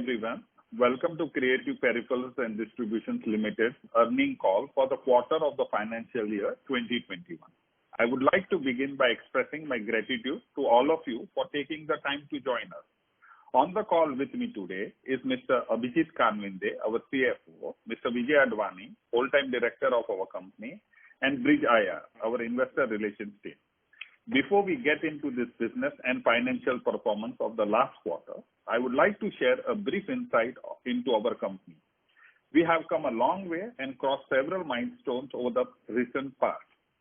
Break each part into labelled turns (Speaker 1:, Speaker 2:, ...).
Speaker 1: everyone. Welcome to Creative Peripherals and Distributions Limited earnings call for the quarter of the financial year 2021. I would like to begin by expressing my gratitude to all of you for taking the time to join us. On the call with me today is Mr. Abhijit Kanvinde, our CFO, Mr. Vijay Advani, Whole-Time Director of our company, and Bridge IR, our Investor Relations team. Before we get into this business and financial performance of the last quarter, I would like to share a brief insight into our company. We have come a long way and crossed several milestones over the recent past.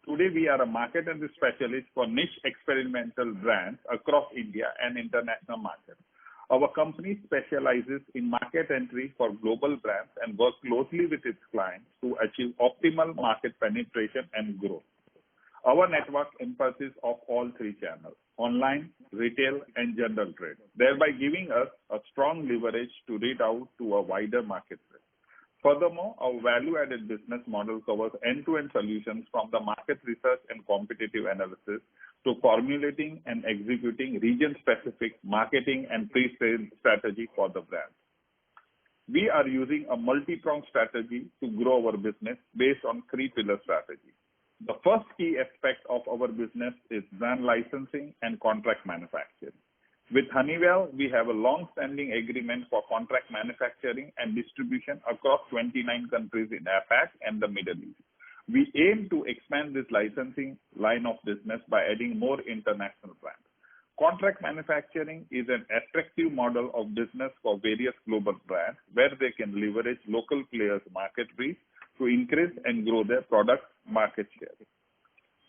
Speaker 1: Today, we are a market entry specialist for niche experimental brands across India and international markets. Our company specializes in market entry for global brands and works closely with its clients to achieve optimal market penetration and growth. Our network emphasis of all three channels, online, retail, and general trade, thereby giving us a strong leverage to reach out to a wider marketplace. Furthermore, our value-added business model covers end-to-end solutions from the market research and competitive analysis to formulating and executing region-specific marketing and pre-sale strategy for the brand. We are using a multi-pronged strategy to grow our business based on three-pillar strategy. The first key aspect of our business is brand licensing and contract manufacturing. With Honeywell, we have a long-standing agreement for contract manufacturing and distribution across 29 countries in APAC and the Middle East. We aim to expand this licensing line of business by adding more international brands. Contract manufacturing is an attractive model of business for various global brands where they can leverage local players' market reach to increase and grow their product market share.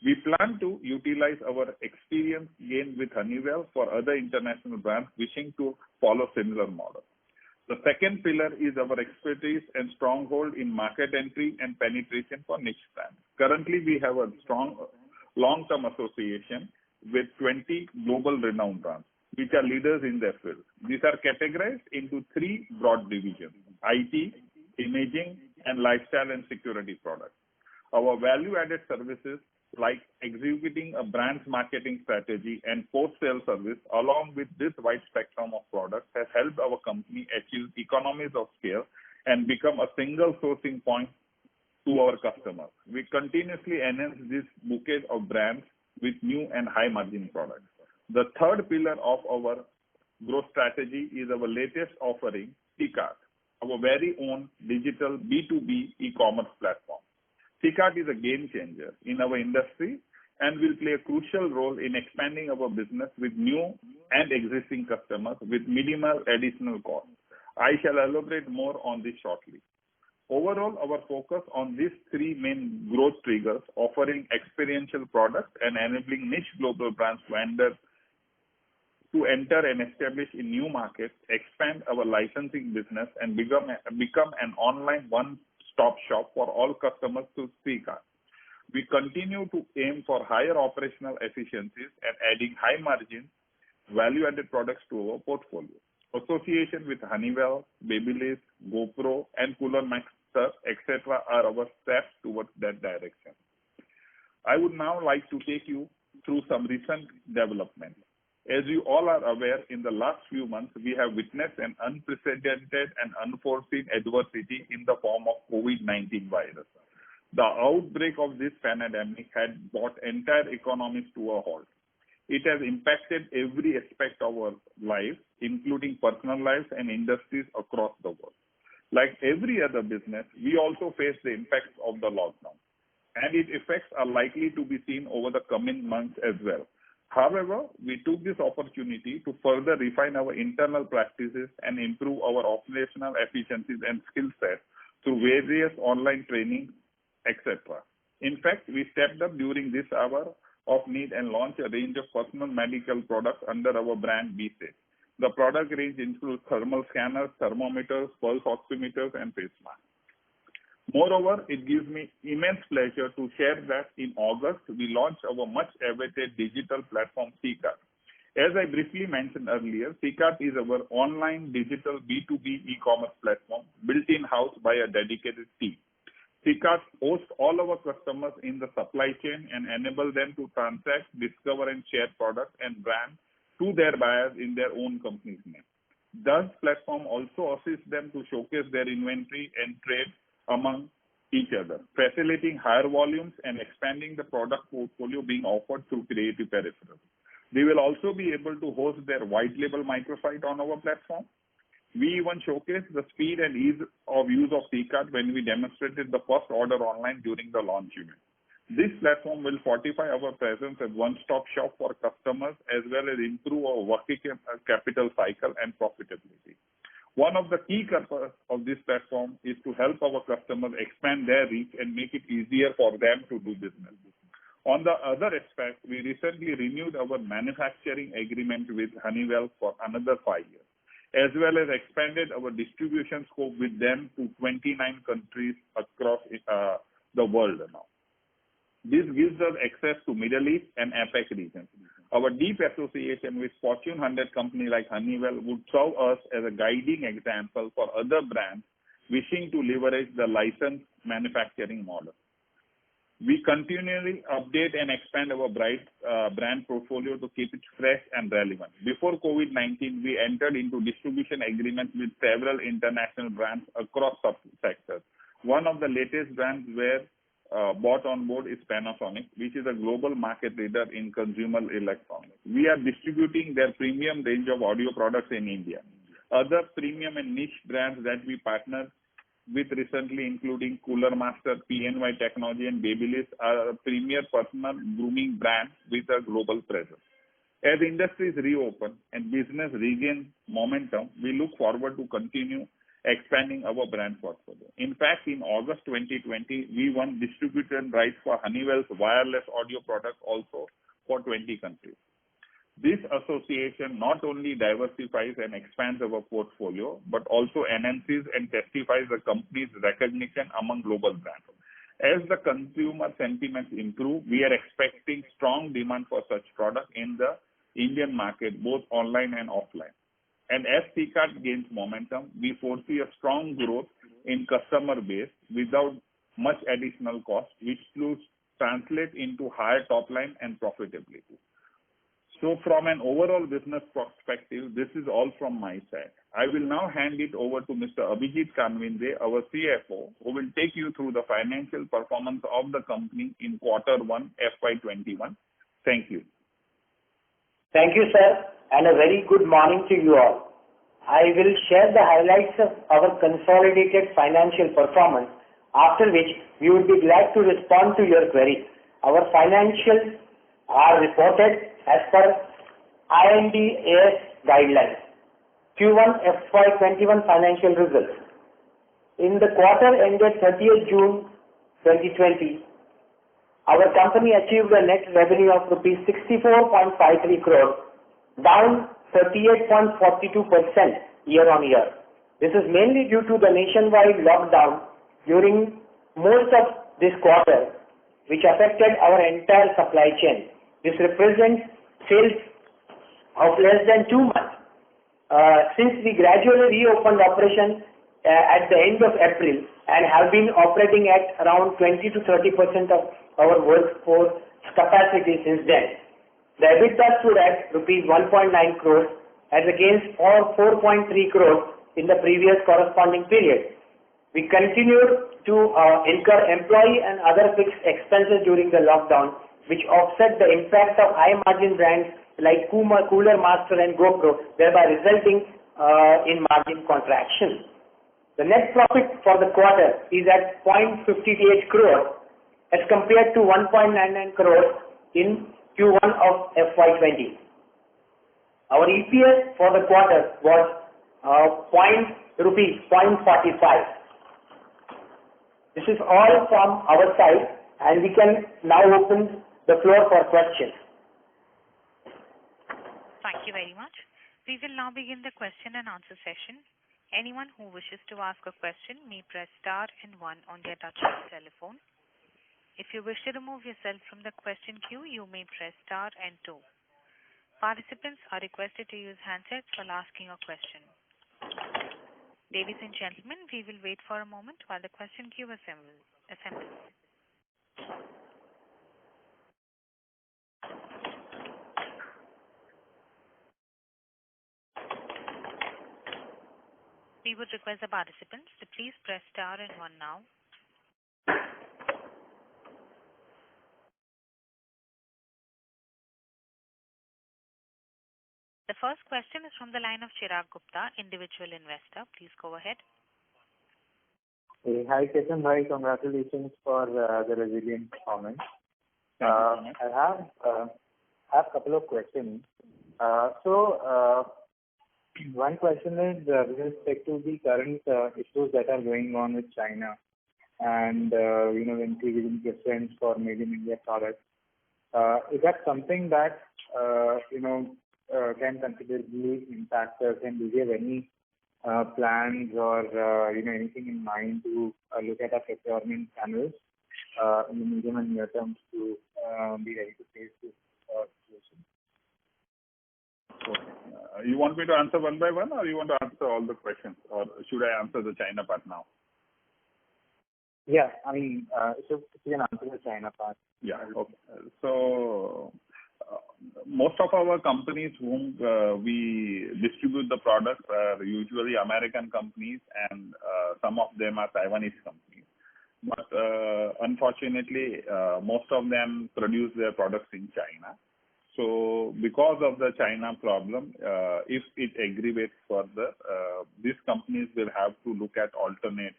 Speaker 1: We plan to utilize our experience gained with Honeywell for other international brands wishing to follow similar models. The second pillar is our expertise and stronghold in market entry and penetration for niche brands. Currently, we have a strong long-term association with 20 global renowned brands, which are leaders in their field. These are categorized into three broad divisions: IT, imaging, and lifestyle and security products. Our value-added services like executing a brand's marketing strategy and post-sale service along with this wide spectrum of products has helped our company achieve economies of scale and become a single sourcing point to our customers. We continuously enhance this bouquet of brands with new and high-margin products. The third pillar of our growth strategy is our latest offering, C-Cart, our very own digital B2B e-commerce platform. C-Cart is a game changer in our industry and will play a crucial role in expanding our business with new and existing customers with minimal additional cost. I shall elaborate more on this shortly. Overall, our focus on these three main growth triggers, offering experiential products and enabling niche global brands to enter and establish in new markets, expand our licensing business, and become an online one-stop shop for all customers to C-Cart. We continue to aim for higher operational efficiencies and adding high-margin, value-added products to our portfolio. Association with Honeywell, Babyliss, GoPro, and Cooler Master, etc. are our steps towards that direction. I would now like to take you through some recent developments. As you all are aware, in the last few months, we have witnessed an unprecedented and unforeseen adversity in the form of COVID-19 virus. The outbreak of this pandemic had brought entire economies to a halt. It has impacted every aspect of our lives, including personal lives and industries across the world. Like every other business, we also face the impacts of the lockdown, and its effects are likely to be seen over the coming months as well. However, we took this opportunity to further refine our internal practices and improve our operational efficiencies and skill sets through various online training, etc. In fact, we stepped up during this hour of need and launched a range of personal medical products under our brand BSafe. The product range includes thermal scanners, thermometers, pulse oximeters, and face masks. Moreover, it gives me immense pleasure to share that in August, we launched our much-awaited digital platform, C-Cart. As I briefly mentioned earlier, C-Cart is our online digital B2B e-commerce platform built in-house by a dedicated team. C-Cart hosts all our customers in the supply chain and enable them to transact, discover, and share products and brands to their buyers in their own company's name. Thus, platform also assists them to showcase their inventory and trade among each other, facilitating higher volumes and expanding the product portfolio being offered through Creative Peripherals. They will also be able to host their white label microsite on our platform. We even showcased the speed and ease of use of TCART when we demonstrated the first order online during the launch event. This platform will fortify our presence as one-stop shop for customers as well as improve our working capital cycle and profitability. One of the key purposes of this platform is to help our customers expand their reach and make it easier for them to do business. On the other aspect, we recently renewed our manufacturing agreement with Honeywell for another 5 years, as well as expanded our distribution scope with them to 29 countries across the world now. This gives us access to Middle East and APAC regions. Our deep association with Fortune 100 company like Honeywell would serve us as a guiding example for other brands wishing to leverage the licensed manufacturing model. We continually update and expand our brand portfolio to keep it fresh and relevant. Before COVID-19, we entered into distribution agreements with several international brands across subsectors. One of the latest brands were brought on board is Panasonic, which is a global market leader in consumer electronics. We are distributing their premium range of audio products in India. Other premium and niche brands that we partnered with recently, including Cooler Master, PNY Technology, and Babyliss, are a premier personal grooming brand with a global presence. As industries reopen and business regains momentum, we look forward to continue expanding our brand portfolio. In fact, in August 2020, we won distribution rights for Honeywell's wireless audio products also for 20 countries. This association not only diversifies and expands our portfolio, but also enhances and testifies the company's recognition among global brands. As the consumer sentiments improve, we are expecting strong demand for such products in the Indian market, both online and offline. And as TCART gains momentum, we foresee a strong growth in customer base without much additional cost, which will translate into higher top line and profitability. So from an overall business perspective, this is all from my side. I will now hand it over to Mr. Abhijit Kanvinde, our CFO, who will take you through the financial performance of the company in Q1 FY21. Thank you.
Speaker 2: Thank you, sir, and a very good morning to you all. I will share the highlights of our consolidated financial performance, after which we would be glad to respond to your queries. Our financials are reported as per Ind AS guidelines. Q1 FY21 financial results. In the quarter ended 30th June 2020, our company achieved a net revenue of rupees 64.53 crore, down 38.42% year-on-year. This is mainly due to the nationwide lockdown during most of this quarter, which affected our entire supply chain. This represents sales of less than 2 months. Since we gradually reopened operation at the end of April and have been operating at around 20 to 30% of our workforce capacity since then. The EBITDA stood at rupees 1.9 crores as against 4.3 crores in the previous corresponding period. We continued to incur employee and other fixed expenses during the lockdown, which offset the impact of high margin brands like Cooler Master and GoPro, thereby resulting in margin contraction. The net profit for the quarter is at 0.58 crore as compared to 1.99 crore in Q1 of FY20. Our EPS for the quarter was rupees 0.45. This is all from our side, and we can now open the floor for questions.
Speaker 3: Thank you very much. We will now begin the question and answer session. Anyone who wishes to ask a question may press star and 1 on their touchtone telephone. If you wish to remove yourself from the question queue, you may press star and 2. Participants are requested to use handsets while asking a question. Ladies and gentlemen, we will wait for a moment while the question queue assembles. would request the participants to please press star and one now. The first question is from the line of Chirag Gupta, individual investor. Please go ahead.
Speaker 4: Hey, hi, Ketan bhai. Congratulations for the resilient performance. I have a couple of questions. One question is with respect to the current issues that are going on with China and increasing preference for made in India products. Is that something that can considerably impact us, and do we have any plans or anything in mind to look at our procurement channels in the medium and near term to be ready to face this situation?
Speaker 1: You want me to answer one by one, or you want to answer all the questions, or should I answer the China part now?
Speaker 4: Yeah, I mean, if you can answer the China part.
Speaker 1: Yeah, okay. So, most of our companies whom we distribute the products are usually American companies, and some of them are Taiwanese companies. But unfortunately, most of them produce their products in China. So because of the China problem, if it aggravates further, these companies will have to look at alternate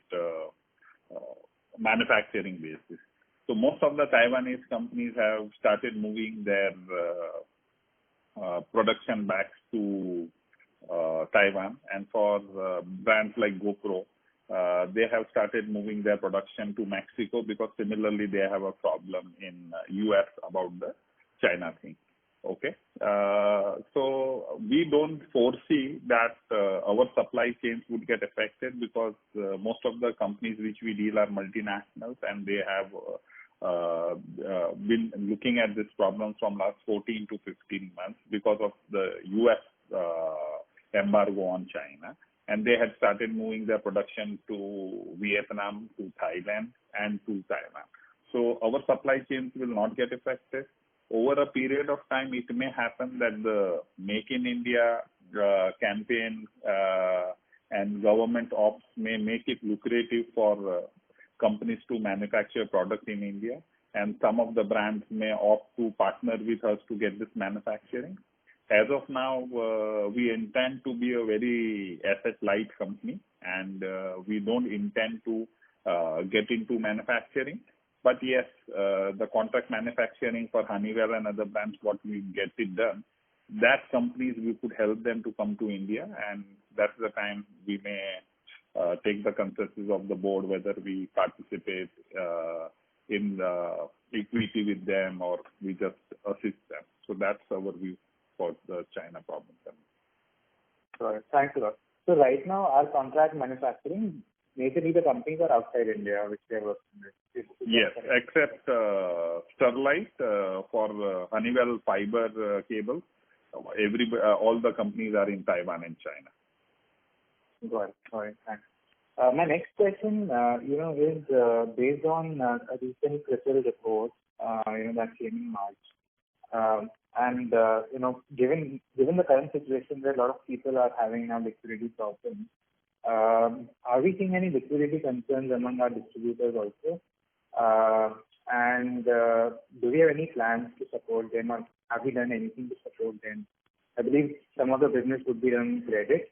Speaker 1: manufacturing basis. So most of the Taiwanese companies have started moving their production back to Taiwan, and for brands like GoPro, they have started moving their production to Mexico, because similarly they have a problem in US about the China thing. Okay, so we don't foresee that our supply chains would get affected, because most of the companies which we deal are multinationals, and they have been looking at this problem from last 14 to 15 months because of the US embargo on China, and they had started moving their production to Vietnam, to Thailand, and to Taiwan. So our supply chains will not get affected. Over a period of time, it may happen that the Make in India campaign and government ops may make it lucrative for companies to manufacture products in India, and some of the brands may opt to partner with us to get this manufacturing. As of now, we intend to be a very asset-light company, and we don't intend to get into manufacturing. But yes, the contract manufacturing for Honeywell and other brands, what we get it done, that companies we could help them to come to India, and that's the time we may take the consensus of the board whether we participate in the equity with them or we just assist them. So that's our view for the China problem.
Speaker 4: Right. Thanks a lot. So right now, our contract manufacturing, majorly the companies are outside India, which they are working with.
Speaker 1: Yes, except Sterlite for Honeywell fiber cables. All the companies are in Taiwan and China.
Speaker 4: Got it. All right, thanks. My next question, is based on a recent CRISIL report, that came in March. Given the current situation where a lot of people are having now liquidity problems, are we seeing any liquidity concerns among our distributors also? Do we have any plans to support them, or have we done anything to support them? I believe some of the business would be done credit.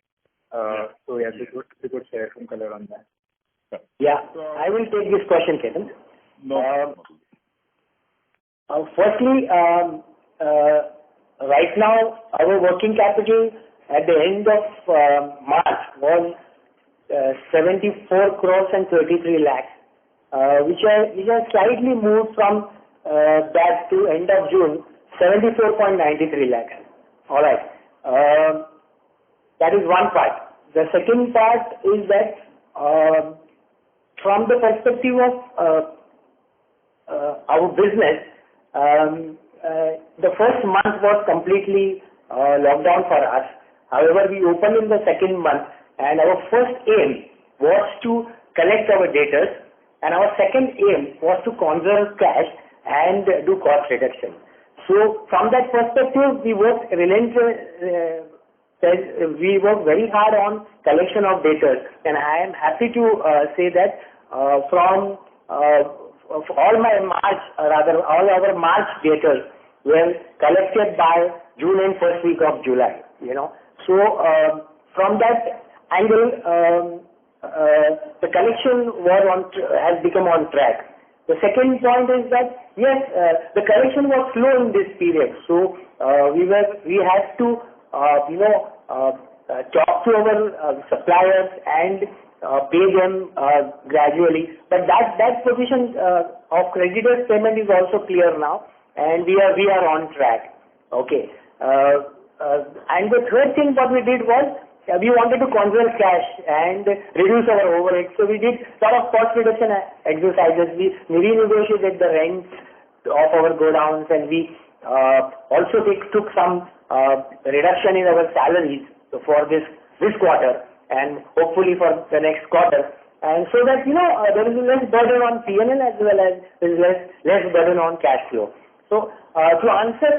Speaker 4: So yes, if you could share some color on that.
Speaker 2: Yeah, I will take this question, Ketan.
Speaker 1: No.
Speaker 2: Firstly, right now our working capital at the end of March was 74 crores and 33 lakhs, which has slightly moved from that to end of June, 74.93 lakhs. All right. That is one part. The second part is that from the perspective of our business, the first month was completely locked down for us. However, we opened in the second month, and our first aim was to collect our debtors, and our second aim was to conserve cash and do cost reduction. So from that perspective, we worked said we work very hard on collection of debtors, and I am happy to say that from all our March debtors were collected by June and first week of July. So from that angle, the collection has become on track. The second point is that yes, the collection was slow in this period, so we had to talk to our suppliers and pay them gradually. But that position of creditors payment is also clear now, and we are on track. Okay. And the third thing what we did was we wanted to conserve cash and reduce our overhead. So we did a lot of cost reduction exercises. We renegotiated the rents of our godowns, and we also took some reduction in our salaries for this quarter and hopefully for the next quarter. And so that there is less burden on P&L as well as there is less burden on cash flow. So to answer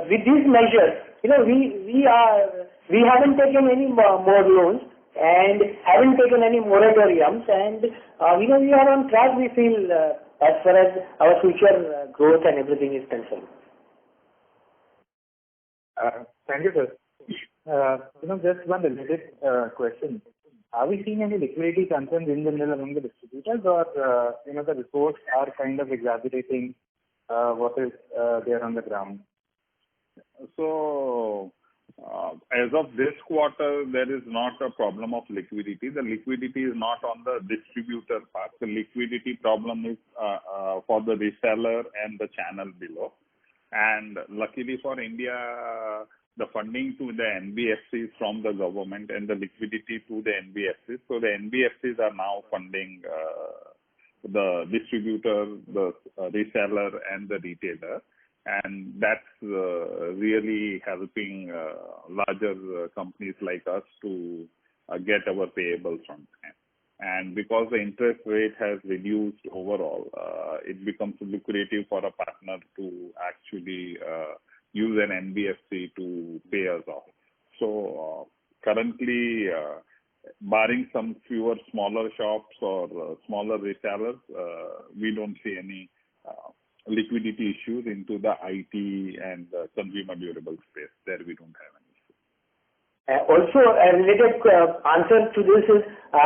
Speaker 2: with these measures, we haven't taken any more loans and haven't taken any moratoriums, and we are on track. We feel as far as our future growth and everything is concerned.
Speaker 4: Thank you, sir. Just one related question. Are we seeing any liquidity concerns in general among the distributors, or the reports are kind of exaggerating what is there on the ground?
Speaker 1: So, as of this quarter, there is not a problem of liquidity. The liquidity is not on the distributor part. The liquidity problem is for the reseller and the channel below. And luckily for India, the funding to the NBFCs from the government and the liquidity to the NBFCs. So the NBFCs are now funding the distributor, the reseller, and the retailer. And that's really helping larger companies like us to get our payables on time. And because the interest rate has reduced overall, it becomes lucrative for a partner to actually use an NBFC to pay us off. So currently, barring some fewer smaller shops or smaller resellers, we don't see any liquidity issues into the IT and consumer durable space. There we don't have any issue.
Speaker 2: Also, a related answer to this is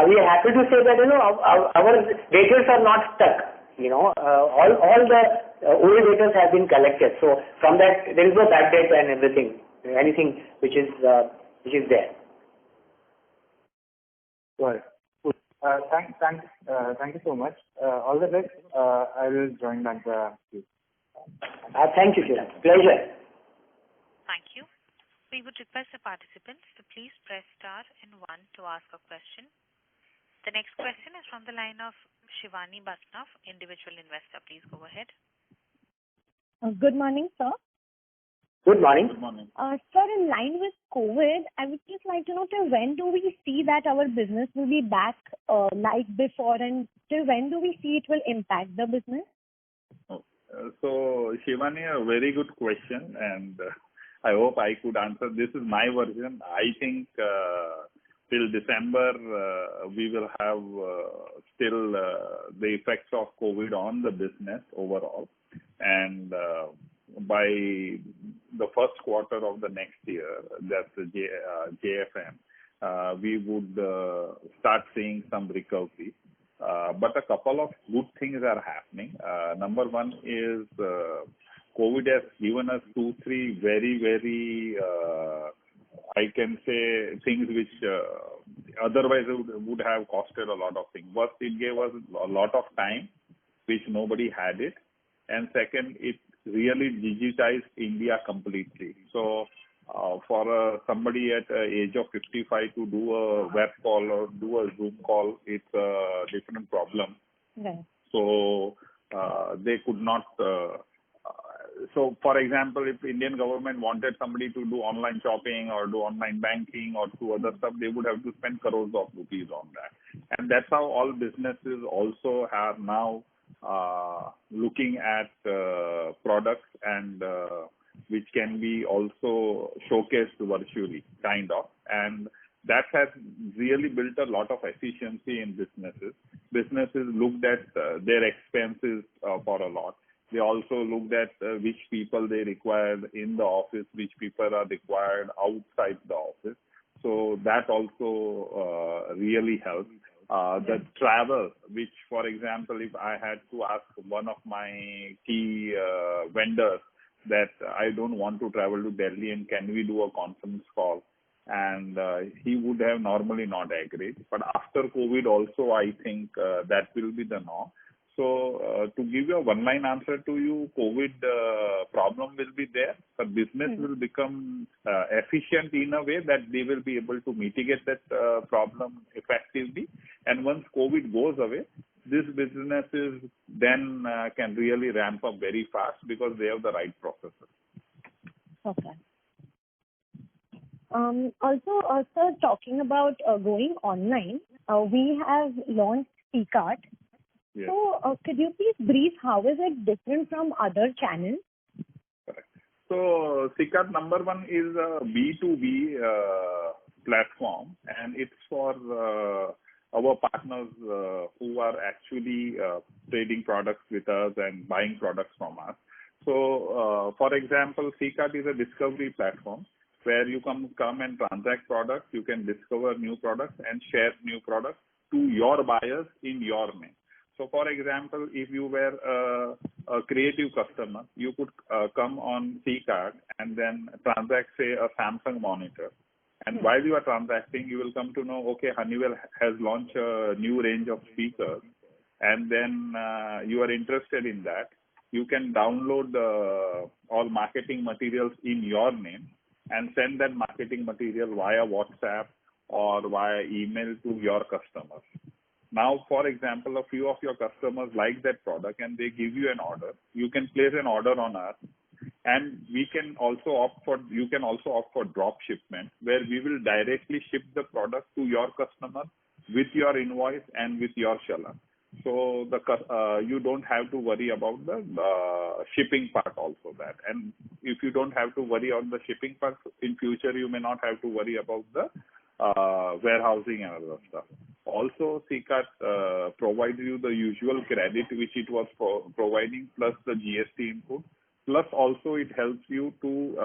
Speaker 2: we are happy to say that our debtors are not stuck. All the old debtors have been collected. So from that, there is no bad debt and anything which is there.
Speaker 4: Right. Thank you so much. All the best. I will join back the queue.
Speaker 2: Thank you, sir. Pleasure.
Speaker 3: Thank you. We would request the participants to please press star and 1 to ask a question. The next question is from the line of Shivani Basnaf, individual investor. Please go ahead.
Speaker 5: Good morning, sir.
Speaker 2: Good morning.
Speaker 1: Good morning.
Speaker 5: Sir, in line with COVID, I would just like to know till when do we see that our business will be back like before, and till when do we see it will impact the business?
Speaker 1: So, Shivani, a very good question, and I hope I could answer. This is my version. I think till December, we will have still the effects of COVID on the business overall. And by the first quarter of the next year, that's the JFM, we would start seeing some recovery. But a couple of good things are happening. Number one is COVID has given us 2-3 very, very, I can say, things which otherwise would have costed a lot of things. First, it gave us a lot of time, which nobody had it. And second, it really digitized India completely. So for somebody at the age of 55 to do a web call or do a Zoom call, it's a different problem.
Speaker 5: Right.
Speaker 1: So they could not. So, for example, if Indian government wanted somebody to do online shopping or do online banking or do other stuff, they would have to spend crores of rupees on that. And that's how all businesses also are now looking at products and which can be also showcased virtually, kind of. And that has really built a lot of efficiency in businesses. Businesses looked at their expenses for a lot. They also looked at which people they required in the office, which people are required outside the office. So that also really helps. The travel, which, for example, if I had to ask one of my key vendors that I don't want to travel to Delhi and can we do a conference call, and he would have normally not agreed. But after COVID also, I think that will be the norm. So to give you a one-line answer to you, COVID problem will be there, but business will become efficient in a way that they will be able to mitigate that problem effectively. And once COVID goes away, these businesses then can really ramp up very fast because they have the right processes.
Speaker 5: Okay. Also, sir, talking about going online, we have launched CCART.
Speaker 1: Yes.
Speaker 5: So, could you please brief how is it different from other channels?
Speaker 1: Correct. So, CCART number one is a B2B platform, and it's for our partners who are actually trading products with us and buying products from us. So, for example, CCART is a discovery platform where you come and transact products. You can discover new products and share new products to your buyers in your name. So, for example, if you were a creative customer, you could come on CCART and then transact, say, a Samsung monitor. And while you are transacting, you will come to know, okay, Honeywell has launched a new range of speakers, and then you are interested in that. You can download all marketing materials in your name and send that marketing material via WhatsApp or via email to your customers. Now, for example, a few of your customers like that product and they give you an order. You can place an order on us, and we can also you can also opt for drop shipment, where we will directly ship the product to your customer with your invoice and with your challan. So you don't have to worry about the shipping part also that. And if you don't have to worry on the shipping part, in future you may not have to worry about the warehousing and other stuff. Also, CCART provides you the usual credit which it was providing, plus the GST input. Plus also it helps you to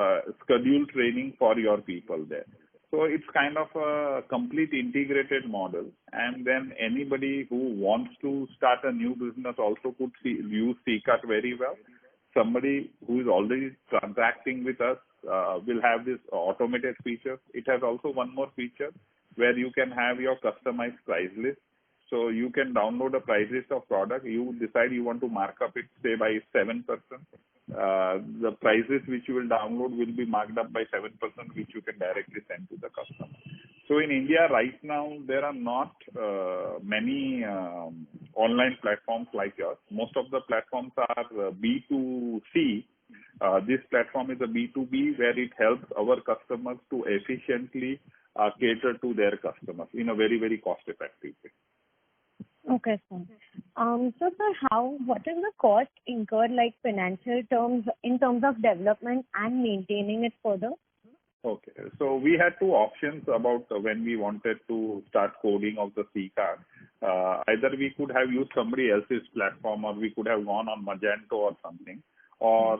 Speaker 1: schedule training for your people there. So it's kind of a complete integrated model. And then anybody who wants to start a new business also could use CCART very well. Somebody who is already transacting with us will have this automated feature. It has also one more feature where you can have your customized price list. So you can download a price list of product. You decide you want to mark up it, say, by 7%. The prices which you will download will be marked up by 7%, which you can directly send to the customer. So in India right now, there are not many online platforms like yours. Most of the platforms are B2C. This platform is a B2B, where it helps our customers to efficiently cater to their customers in a very, very cost-effective way.
Speaker 5: Okay, sir. So, sir, what is the cost incurred, like financial terms, in terms of development and maintaining it further?
Speaker 1: Okay. So we had two options about when we wanted to start coding of the CCART. Either we could have used somebody else's platform, or we could have gone on Magento or something. Or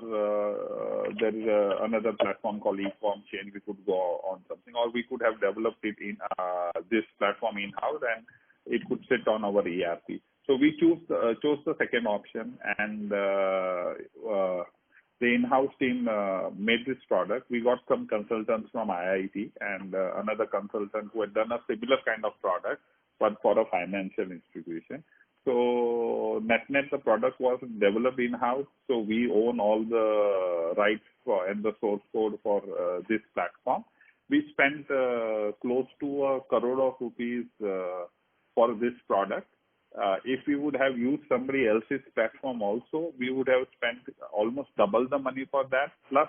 Speaker 1: there is another platform called eFormChain. We could go on something, or we could have developed it in this platform in-house, and it could sit on our ERP. So we chose the second option, and the in-house team made this product. We got some consultants from IIT and another consultant who had done a similar kind of product, but for a financial institution. So net, the product was developed in-house. So we own all the rights and the source code for this platform. We spent close to 1 crore rupees for this product. If we would have used somebody else's platform also, we would have spent almost double the money for that, plus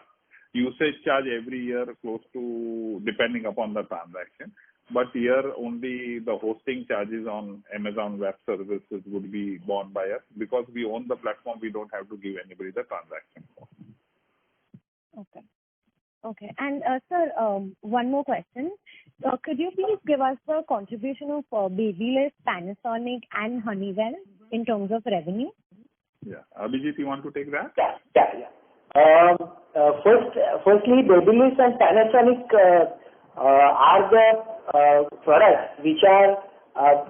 Speaker 1: usage charge every year close to, depending upon the transaction. But here only the hosting charges on Amazon Web Services would be borne by us. Because we own the platform, we don't have to give anybody the transaction cost.
Speaker 5: Okay. Okay. And sir, one more question. Could you please give us the contribution of Babyliss, Panasonic, and Honeywell in terms of revenue?
Speaker 1: Yeah. Abhijit, you want to take that?
Speaker 2: Firstly, Babyliss and Panasonic are the products which are,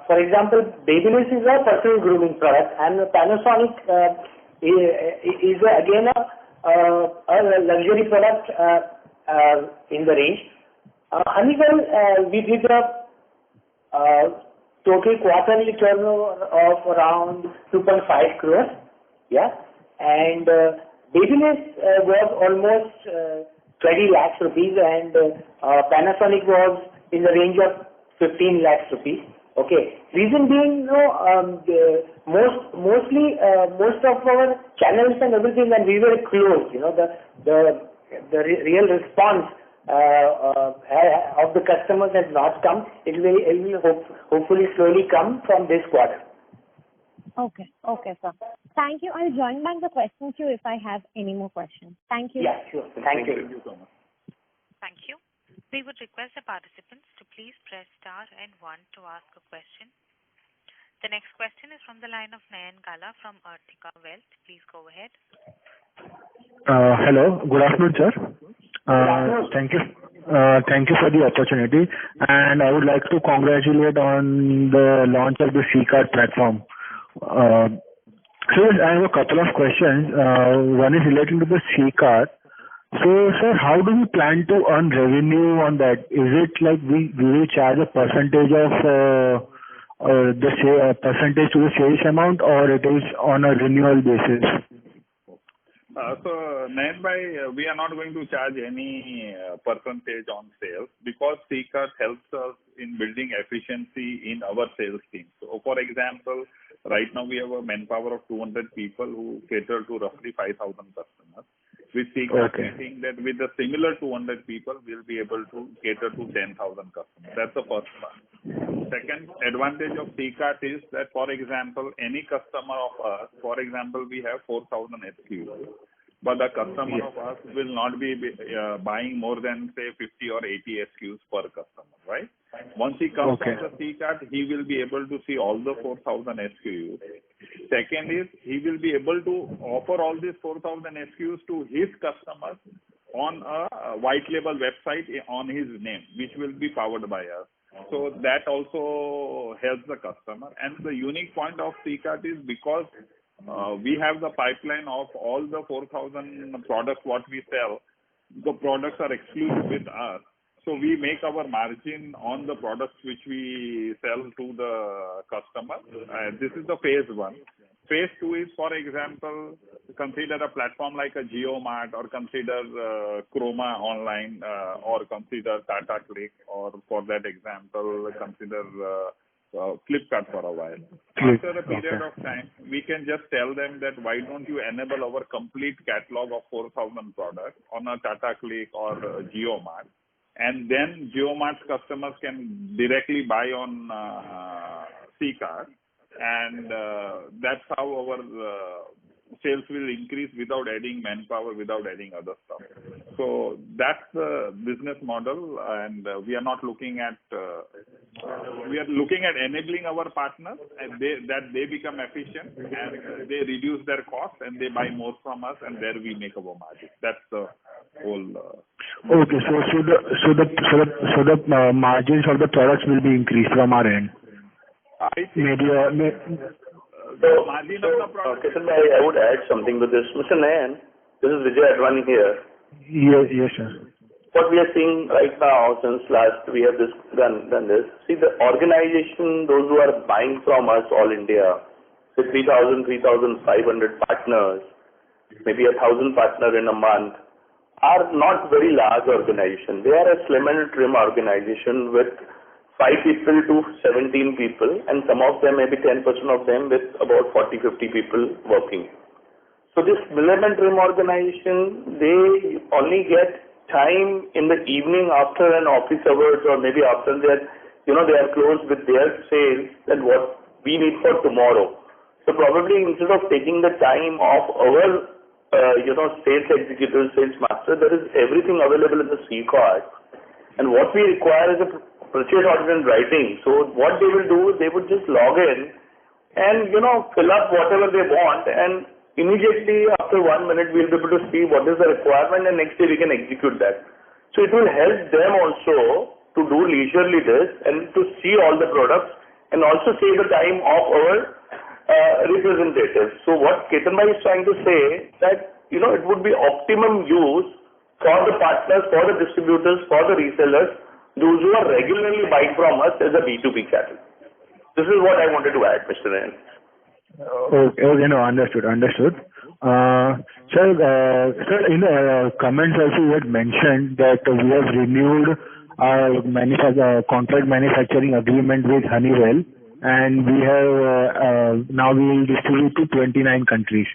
Speaker 2: for example, Babyliss is a personal grooming product, and Panasonic is again a luxury product in the range. Honeywell, we did a total quarterly turnover of around 2.5 crores. Yeah, and Babyliss was almost 20 lakhs rupees, and Panasonic was in the range of 15 lakhs rupees. Okay. Reason being, most of our channels and everything, when we were closed, the real response of the customers has not come. It will hopefully slowly come from this quarter.
Speaker 5: Okay. Okay, sir. Thank you. I'll join back the question queue if I have any more questions. Thank you.
Speaker 2: Yeah, sure. Thank you.
Speaker 1: Thank you so much.
Speaker 3: Thank you. We would request the participants to please press star and 1 to ask a question. The next question is from the line of Nayan Gala from Artika Wealth. Please go ahead.
Speaker 6: Hello. Good afternoon, sir.
Speaker 2: Good afternoon.
Speaker 6: Thank you for the opportunity, and I would like to congratulate on the launch of the C-Card platform. So I have a couple of questions. One is relating to the C-Card. So, sir, how do we plan to earn revenue on that? Is it like we will charge a percentage of percentage to the sales amount, or it is on a renewal basis?
Speaker 1: So, Nayan bhai, we are not going to charge any percentage on sales because C-Card helps us in building efficiency in our sales team. So, for example, right now we have a manpower of 200 people who cater to roughly 5,000 customers. With C-Card, we think that with the similar 200 people, we'll be able to cater to 10,000 customers. That's the first part. Second advantage of C-Card is that, for example, any customer of us, for example, we have 4,000 SKUs, but the customer of us will not be buying more than, say, 50 or 80 SKUs per customer, right? Once he comes on the C-Card, he will be able to see all the 4,000 SKUs. Second is, he will be able to offer all these 4,000 SKUs to his customers on a white label website on his name, which will be powered by us. So that also helps the customer. And the unique point of C-Card is because we have the pipeline of all the 4,000 products what we sell, the products are exclusive with us. So we make our margin on the products which we sell to the customer. This is the phase 1. Phase 2 is, for example, consider a platform like a JioMart, or consider Croma Online, or consider Tata Click, or for that example, consider Flipkart for a while. After a period of time, we can just tell them that why don't you enable our complete catalog of 4,000 products on a Tata Click or JioMart. And then JioMart's customers can directly buy on C-Card, and that's how our sales will increase without adding manpower, without adding other stuff. So that's the business model, and we are not looking at we are looking at enabling our partners, and they become efficient and they reduce their cost and they buy more from us, and there we make our margin. That's the whole.
Speaker 6: Okay, so the margins of the products will be increased from our end.
Speaker 1: I think
Speaker 7: So, Kishan bhai, I would add something to this. Mr. Nayan, this is Vijay Advani here.
Speaker 6: Yes, sir.
Speaker 7: What we are seeing right now, since last we have done this, see the organization, those who are buying from us all India, say 3,000, 3,500 partners, maybe 1,000 partners in a month, are not very large organization. They are a slim and trim organization with 5 people to 17 people, and some of them, maybe 10% of them, with about 40, 50 people working. So this slim and trim organization, they only get time in the evening after an office hours, or maybe after that, they are closed with their sales and what we need for tomorrow. So probably instead of taking the time of our sales executives, sales master, there is everything available in the C card. And what we require is a purchase order in writing. So what they will do, they would just log in and, fill up whatever they want, and immediately after 1 minute, we'll be able to see what is the requirement, and next day we can execute that. So it will help them also to do leisurely this and to see all the products, and also save the time of our representatives. So what Ketan Bhai is trying to say that, it would be optimum use for the partners, for the distributors, for the resellers, those who are regularly buying from us as a B2B channel. This is what I wanted to add, Mr. Nayan.
Speaker 6: Okay, no, understood. Sir, in the comments also you had mentioned that we have renewed our contract manufacturing agreement with Honeywell, and we have now we will distribute to 29 countries.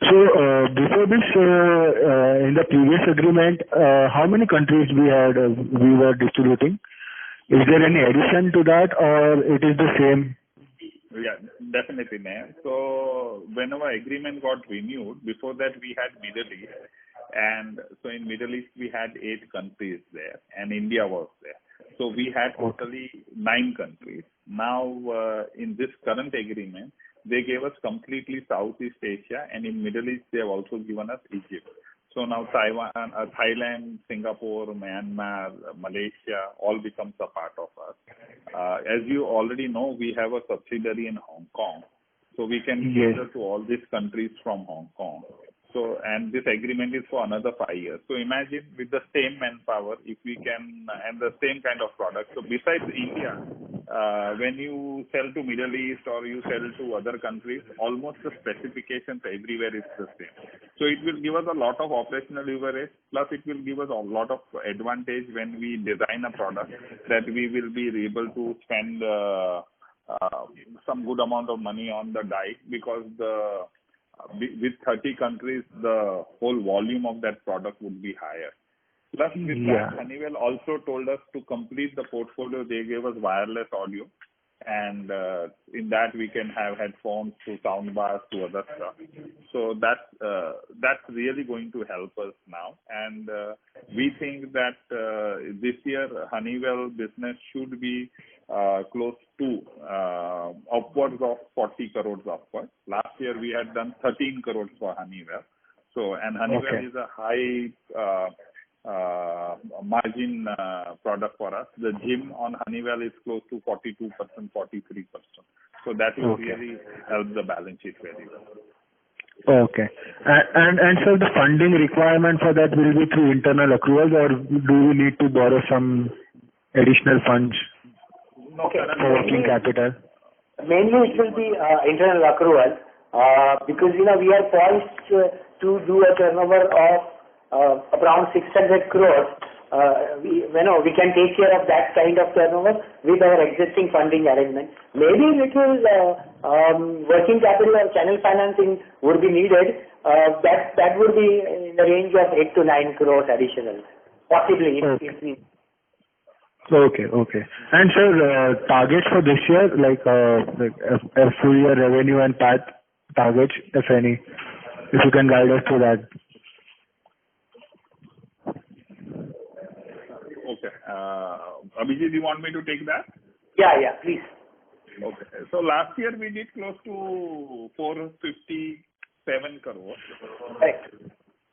Speaker 6: So before this, in the previous agreement, how many countries we were distributing? Is there any addition to that, or it is the same?
Speaker 1: Yeah, definitely, ma'am. So when our agreement got renewed, before that we had Middle East, and so in Middle East we had 8 countries there, and India was there. So we had totally 9 countries. Now in this current agreement, they gave us completely Southeast Asia, and in Middle East they have also given us Egypt. So now Taiwan, Thailand, Singapore, Myanmar, Malaysia all becomes a part of us. As you already know, we have a subsidiary in Hong Kong. So we can cater to all these countries from Hong Kong. So, and this agreement is for another 5 years. So imagine with the same manpower, if we can, and the same kind of product. So besides India, when you sell to Middle East or you sell to other countries, almost the specifications everywhere is the same. So it will give us a lot of operational leverage, plus it will give us a lot of advantage when we design a product, that we will be able to spend some good amount of money on the die, because with 30 countries, the whole volume of that product would be higher. Plus, with that, Honeywell also told us to complete the portfolio. They gave us wireless audio, and in that we can have headphones to sound bars to other stuff. So that's really going to help us now. And we think that this year Honeywell business should be close to upwards of 40 crores upwards. Last year we had done 13 crores for Honeywell. So, and Honeywell is a high margin product for us. The GIM on Honeywell is close to 42%, 43%. So that will really help the balance sheet very well.
Speaker 6: Okay. And so the funding requirement for that will be through internal accruals, or do we need to borrow some additional funds for working capital?
Speaker 2: Mainly it will be internal accrual because we are poised to do a turnover of around 600 crores. We can take care of that kind of turnover with our existing funding arrangement. Maybe little working capital or channel financing would be needed. That would be in the range of 8 to 9 crores additional, possibly if we.
Speaker 6: Okay. And sir, targets for this year, like a full year revenue and PAT targets, if any, if you can guide us through that.
Speaker 1: Okay. Abhijit, do you want me to take that?
Speaker 2: Yeah, please.
Speaker 1: Okay. So last year we did close to 457 crores.
Speaker 2: Right.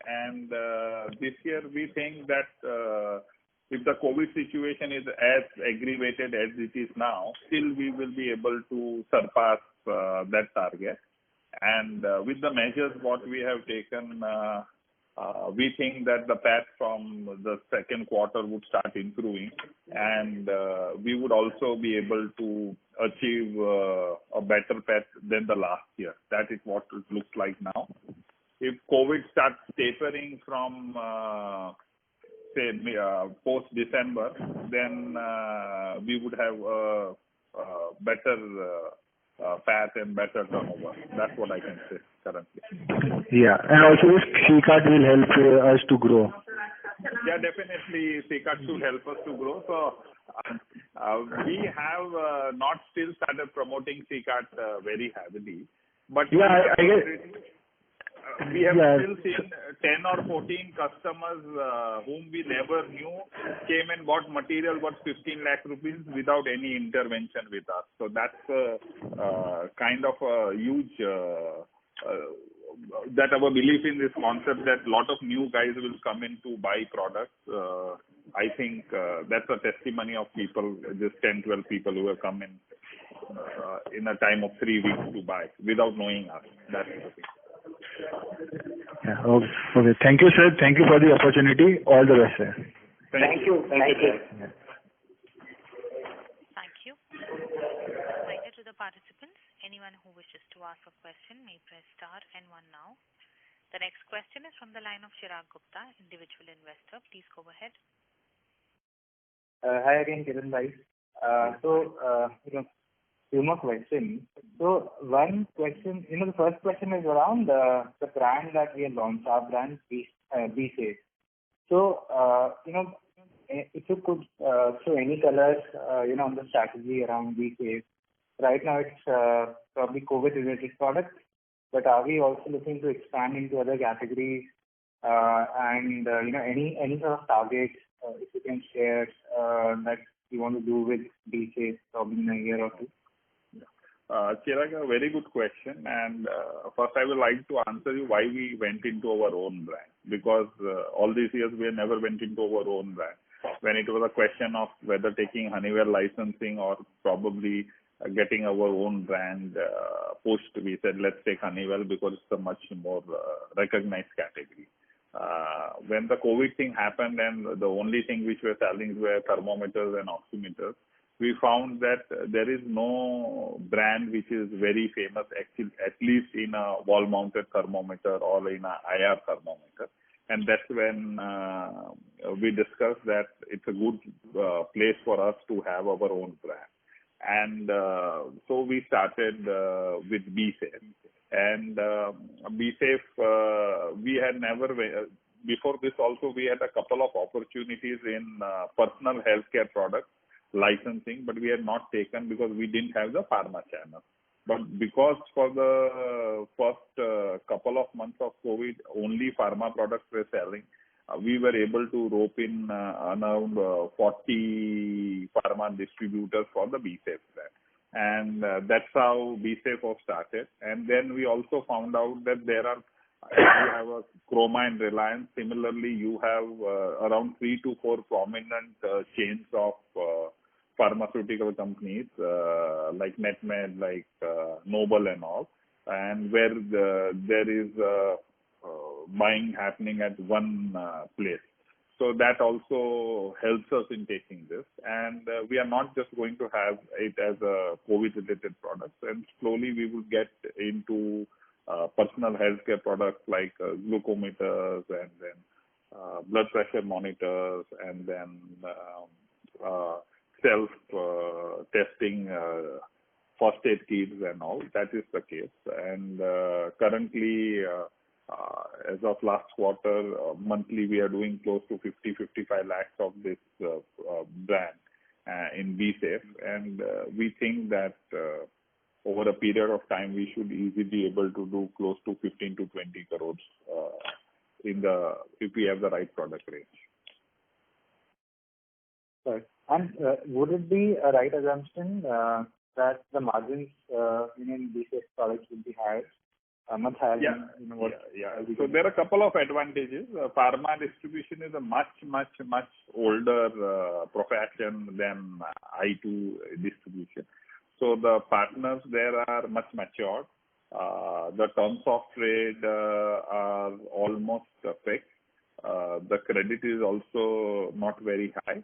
Speaker 1: And this year we think that if the COVID situation is as aggravated as it is now, still we will be able to surpass that target. And with the measures what we have taken, we think that the PAT from the second quarter would start improving, and we would also be able to achieve a better PAT than the last year. That is what it looks like now. If COVID starts tapering from say post-December, then we would have a better PAT and better turnover. That's what I can say currently.
Speaker 6: Yeah, and also this C-Card will help us to grow.
Speaker 1: Yeah, definitely C-Card should help us to grow. So we have not still started promoting C-Card very heavily. But
Speaker 6: yeah, I guess.
Speaker 1: we have
Speaker 6: Yeah.
Speaker 1: still seen 10 or 14 customers whom we never knew came and bought material worth 15 lakh rupees without any intervention with us. So that's kind of a huge that our belief in this concept that a lot of new guys will come in to buy products. I think that's a testimony of people, just 10, 12 people who have come in a time of 3 weeks to buy without knowing us. That's the thing.
Speaker 6: Yeah. Okay. Thank you, sir. Thank you for the opportunity. All the best, sir.
Speaker 2: Thank you.
Speaker 3: Thank you. Reminder to the participants, anyone who wishes to ask a question may press star and one now. The next question is from the line of Chirag Gupta, individual investor. Please go ahead.
Speaker 4: Hi again, Kiran bhai. Few more questions. So one question, the first question is around the brand that we have launched, our brand BeSafe. So, if you could show any colors, on the strategy around BeSafe. Right now, it's probably COVID-related products, but are we also looking to expand into other categories? And any sort of targets, if you can share, that you want to do with BeSafe probably in a year or two?
Speaker 1: Chirag, a very good question. And first, I would like to answer you why we went into our own brand. Because all these years, we never went into our own brand. When it was a question of whether taking Honeywell licensing or probably getting our own brand pushed, we said, let's take Honeywell because it's a much more recognized category. When the COVID thing happened and the only thing which were selling were thermometers and oximeters, we found that there is no brand which is very famous, actually, at least in a wall-mounted thermometer or in a IR thermometer. And that's when we discussed that it's a good place for us to have our own brand. And so we started with BeSafe. And BeSafe, we had never, before this also, we had a couple of opportunities in personal healthcare products licensing, but we had not taken because we didn't have the pharma channel. But because for the first couple of months of COVID, only pharma products were selling, we were able to rope in around 40 pharma distributors for the BeSafe brand. And that's how BeSafe was started. And then we also found out that there are, you have a Chroma and Reliance. Similarly, you have around 3 to 4 prominent chains of pharmaceutical companies like NetMed, like Noble and all, and where there is buying happening at one place. So that also helps us in taking this. And we are not just going to have it as a COVID-related product. And slowly we will get into personal healthcare products like glucometers and then blood pressure monitors and then self-testing first aid kits and all. That is the case. And currently, as of last quarter, monthly we are doing close to 50-55 lakhs of this brand in BeSafe. And we think that over a period of time, we should easily be able to do close to 15 to 20 crores if we have the right product range.
Speaker 4: Right. And would it be a right assumption that the margins in BeSafe products would be higher, much higher than what?
Speaker 1: Yeah. So there are a couple of advantages. Pharma distribution is a much older profession than I2 distribution. So the partners there are much matured. The terms of trade are almost fixed. The credit is also not very high.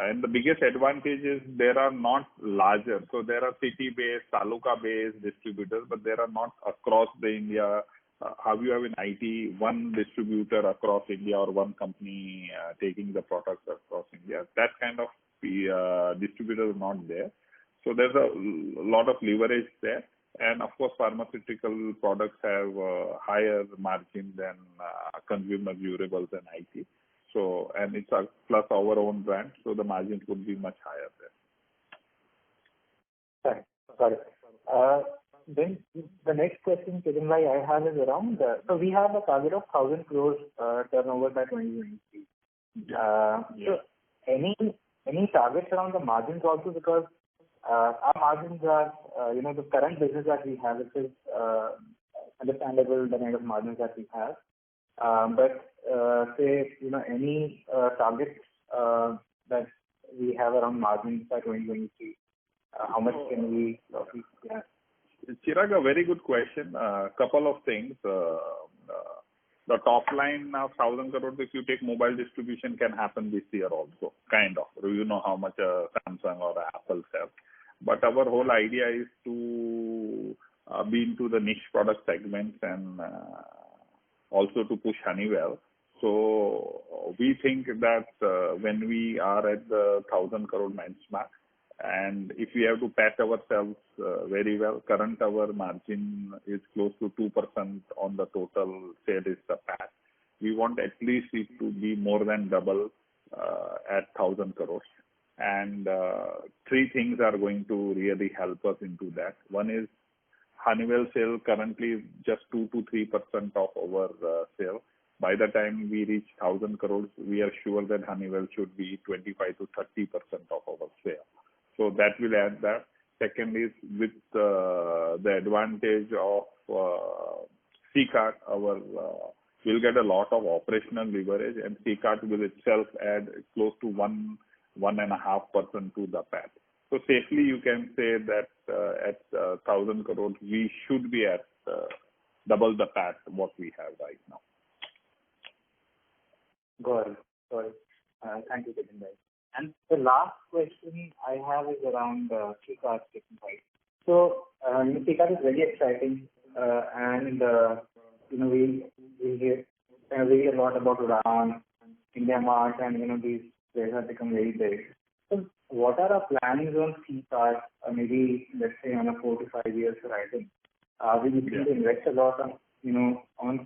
Speaker 1: And the biggest advantage is there are not larger. So there are city-based, taluka-based distributors, but there are not across the India. How you have in IT, one distributor across India or one company taking the products across India. That kind of distributor is not there. So there's a lot of leverage there. And of course, pharmaceutical products have higher margin than consumer durables and IT. So, and it's plus our own brand, so the margins would be much higher there.
Speaker 4: Got it. then the next question, Ketan bhai, I have is around, so we have a target of 1,000 crores turnover by 2023. So any targets around the margins also, because our margins are, the current business that we have, which is understandable, the kind of margins that we have. But say, any targets that we have around margins by 2023, how much can we have?
Speaker 1: Chirag, a very good question. Couple of things. The top line of 1,000 crores, if you take mobile distribution, can happen this year also, kind of. You know how much Samsung or Apple sell. But our whole idea is to be into the niche product segments and also to push Honeywell. So we think that when we are at the 1,000 crore benchmark, and if we have to pat ourselves very well, current our margin is close to 2% on the total sale is the PAT. We want at least it to be more than double at 1,000 crores. And three things are going to really help us into that. One is Honeywell sale currently just 2 to 3% of our sale. By the time we reach 1,000 crores, we are sure that Honeywell should be 25 to 30% of our sale. So that will add that. Second is with the advantage of C-Cart, we'll get a lot of operational leverage, and C-Cart will itself add close to 1.5% to the PAT. So safely you can say that at 1,000 crores, we should be at double the PAT what we have right now.
Speaker 4: Got it. Thank you, Ketan bhai. And the last question I have is around C-Cart, Ketan bhai. So C-Cart is very exciting, and we hear a lot about Udaan, IndiaMART, and these players have become very big. So what are our plans on C-Cart? Maybe let's say on a 4 to 5 years horizon. We need to invest a lot on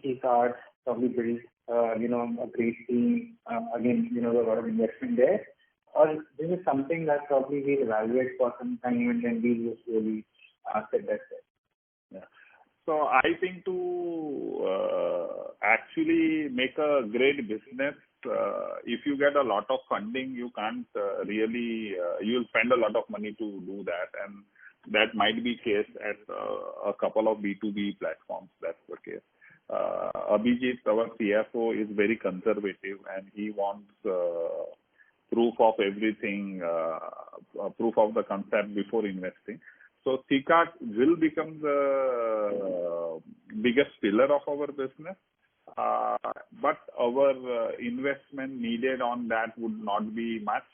Speaker 4: C-Cart, probably build a great team. Again, a lot of investment there. Or this is something that probably we'll evaluate for some time and then we'll just really set that there.
Speaker 1: Yeah. So I think to actually make a great business, if you get a lot of funding, you can't really, you'll spend a lot of money to do that. And that might be case at a couple of B2B platforms. That's the case. Abhijit, our CFO, is very conservative and he wants proof of everything, proof of the concept before investing. So C-Cart will become the biggest pillar of our business, but our investment needed on that would not be much.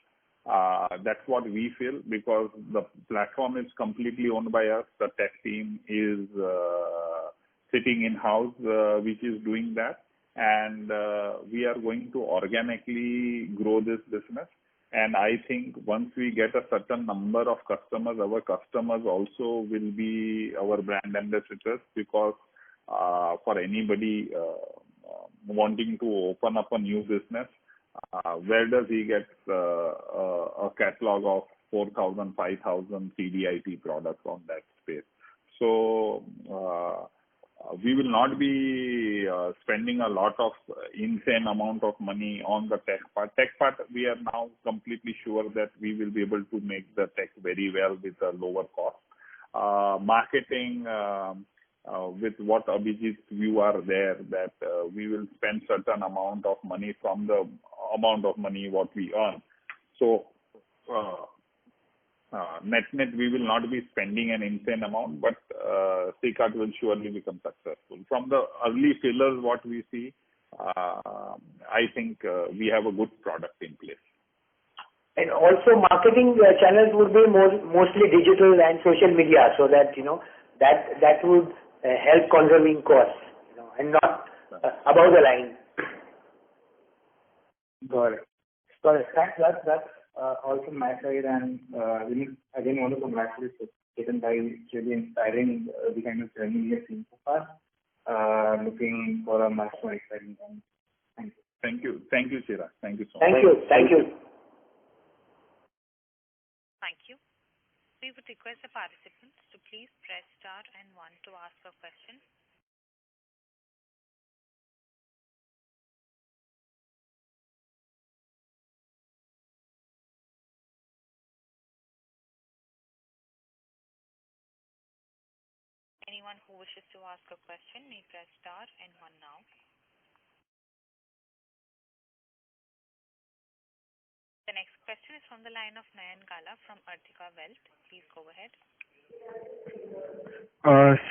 Speaker 1: That's what we feel, because the platform is completely owned by us. The tech team is sitting in-house, which is doing that. And we are going to organically grow this business. And I think once we get a certain number of customers, our customers also will be our brand ambassadors, because for anybody wanting to open up a new business, where does he get a catalog of 4,000, 5,000 CDIT products on that space? So we will not be spending a lot of insane amount of money on the tech part. Tech part, we are now completely sure that we will be able to make the tech very well with a lower cost. Marketing, with what Abhijit's view are there, that we will spend certain amount of money from the amount of money what we earn. So net, we will not be spending an insane amount, but C-Cart will surely become successful. From the early pillars, what we see, I think we have a good product in place.
Speaker 2: And also marketing channels would be mostly digital and social media, so that that would help conserving costs, and not above the line.
Speaker 4: Got it. Thanks. That's all from my side, and again want to congratulate Ketan bhai. It's really inspiring the kind of journey we have seen so far. Looking for a much more exciting time. Thank you.
Speaker 1: Thank you, Chirag. Thank you so much.
Speaker 2: Thank you.
Speaker 3: Thank you. We would request the participants to please press star and 1 to ask a question. Anyone who wishes to ask a question may press star and 1 now. The next question is from the line of Nayan Gala from Artika Wealth. Please go ahead.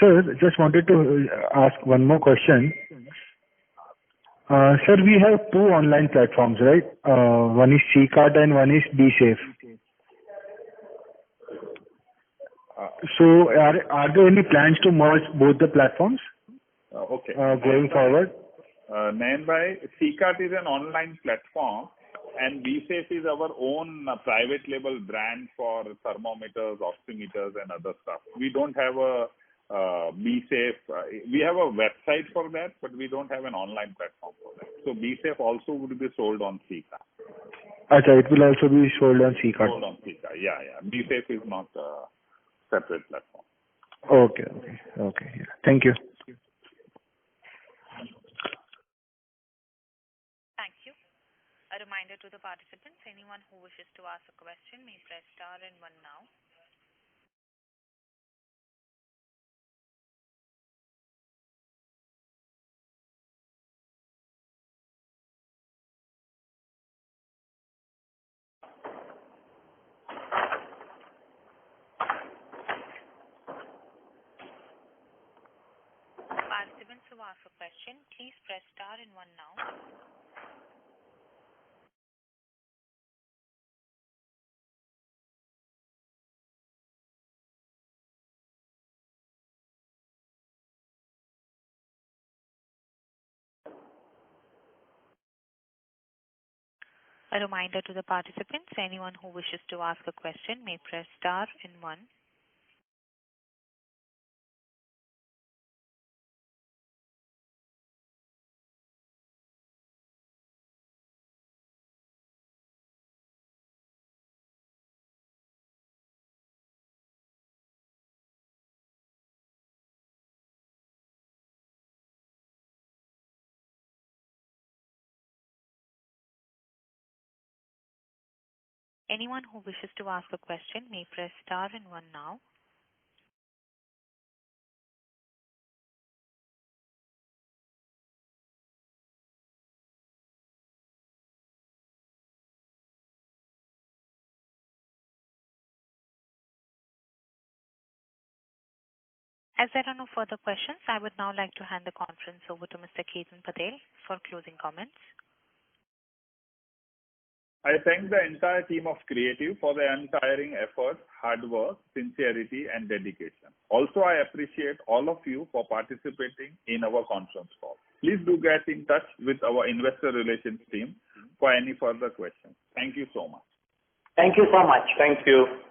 Speaker 6: Sir, just wanted to ask one more question. Sir, we have two online platforms, right? One is CCART and one is BSafe. So, are there any plans to merge both the platforms?
Speaker 1: Okay.
Speaker 6: Going forward?
Speaker 1: Nayan bhai, CCART is an online platform and BSafe is our own private label brand for thermometers, oximeters and other stuff. We don't have a BSafe. We have a website for that, but we don't have an online platform for that. So BSafe also would be sold on CCART.
Speaker 6: Okay, it will also be sold on CCART.
Speaker 1: Sold on CCART, yeah. BSafe is not a separate platform.
Speaker 6: Okay. Yeah. Thank you.
Speaker 3: Thank you. A reminder to the participants, anyone who wishes to ask a question may press star and 1 now. Participants who ask a question, please press star and 1 now. A reminder to the participants, anyone who wishes to ask a question may press star and 1. Anyone who wishes to ask a question may press star and 1 now. As there are no further questions, I would now like to hand the conference over to Mr. Ketan Patel for closing comments.
Speaker 1: I thank the entire team of Creative for their untiring effort, hard work, sincerity and dedication. Also, I appreciate all of you for participating in our conference call. Please do get in touch with our investor relations team for any further questions. Thank you so much.
Speaker 2: Thank you so much.
Speaker 7: Thank you.